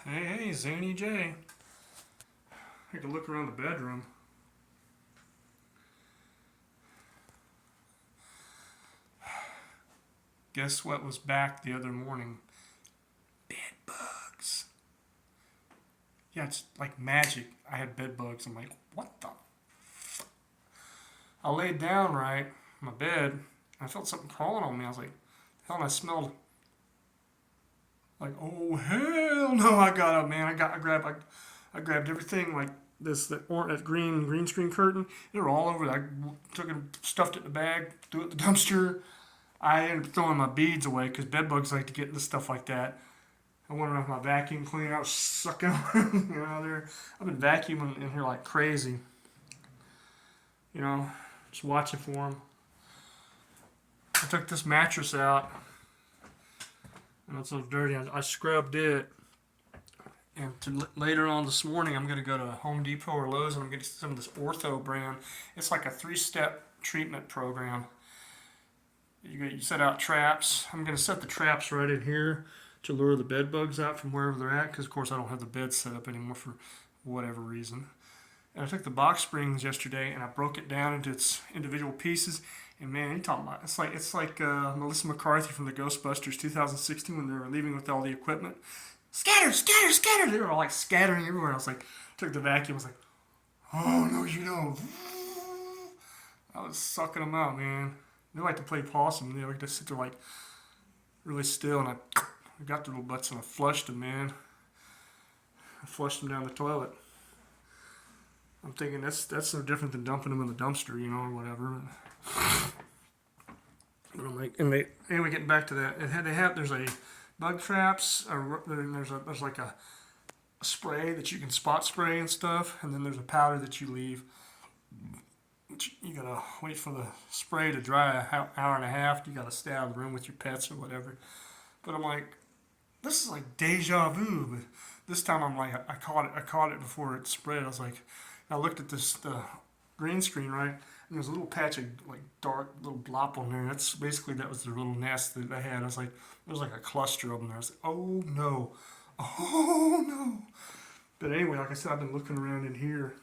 Hey, Zany J. Take a look around the bedroom. Guess what was back the other morning? Bed bugs. Yeah, it's like magic. I had bed bugs. I'm like, what the? I laid down right in my bed. And I felt something crawling on me. I was like, hell, and I smelled like, oh hell no! I got up, man. I grabbed everything like this, that green screen curtain. They were all over. I took it, stuffed it in the bag, threw it in the dumpster. I ended up throwing my beads away because bed bugs like to get into stuff like that. I went around with my vacuum cleaner. I was sucking there. I've been vacuuming in here like crazy. Just watching for them. I took this mattress out, and it's so dirty. I scrubbed it. And later on this morning, I'm going to go to Home Depot or Lowe's, and I'm going to get some of this Ortho brand. It's like a 3-step treatment program. You set out traps. I'm going to set the traps right in here to lure the bed bugs out from wherever they're at, because of course I don't have the bed set up anymore for whatever reason. And I took the box springs yesterday and I broke it down into its individual pieces. And man, you talking about it's like Melissa McCarthy from the Ghostbusters 2016 when they were leaving with all the equipment. Scatter, scatter, scatter! They were all like scattering everywhere. I was like, took the vacuum. I was like, oh no, you don't. I was sucking them out, man. They like to play possum. They like to sit there like really still, and I got their little butts and I flushed them, man. I flushed them down the toilet. I'm thinking that's no different than dumping them in the dumpster, or whatever. But I'm like, anyway, getting back to that, there's a bug traps, there's like a spray that you can spot spray and stuff, and then there's a powder that you leave. You gotta wait for the spray to dry an hour and a half. You gotta stay out of the room with your pets or whatever. But I'm like, this is like deja vu. But this time I'm like, I caught it before it spread. I was like, I looked at the green screen, right, and there's a little patch of like dark little blop on there. That was the little nest that they had. I was like, there was like a cluster of them there. I was like, oh no, oh no. But anyway, like I said, I've been looking around in here.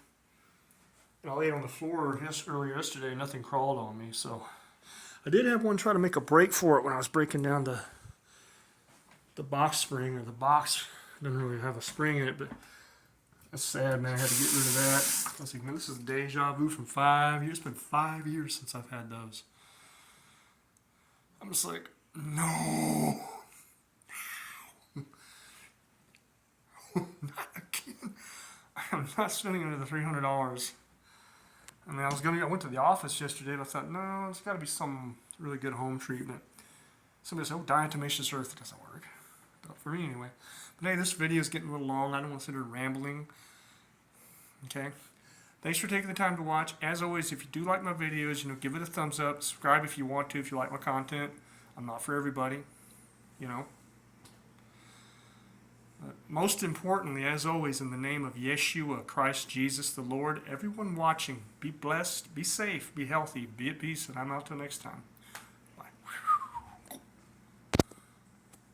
And I laid on the floor earlier yesterday. Nothing crawled on me, so I did have one try to make a break for it when I was breaking down the box spring, or the box. It doesn't really have a spring in it, but that's sad, man. I had to get rid of that. I was like, man, this is deja vu from 5 years. It's been 5 years since I've had those. I'm just like, no. Not again. I'm not spending another $300. I mean, I went to the office yesterday, and I thought, no, it's got to be some really good home treatment. Somebody said, oh, diatomaceous earth. It doesn't work. Not for me, anyway. But hey, this video is getting a little long. I don't want to sit here rambling. Okay? Thanks for taking the time to watch. As always, if you do like my videos, give it a thumbs up. Subscribe if you want to, if you like my content. I'm not for everybody, But most importantly, as always, in the name of Yeshua, Christ Jesus the Lord, everyone watching, be blessed, be safe, be healthy, be at peace, and I'm out till next time.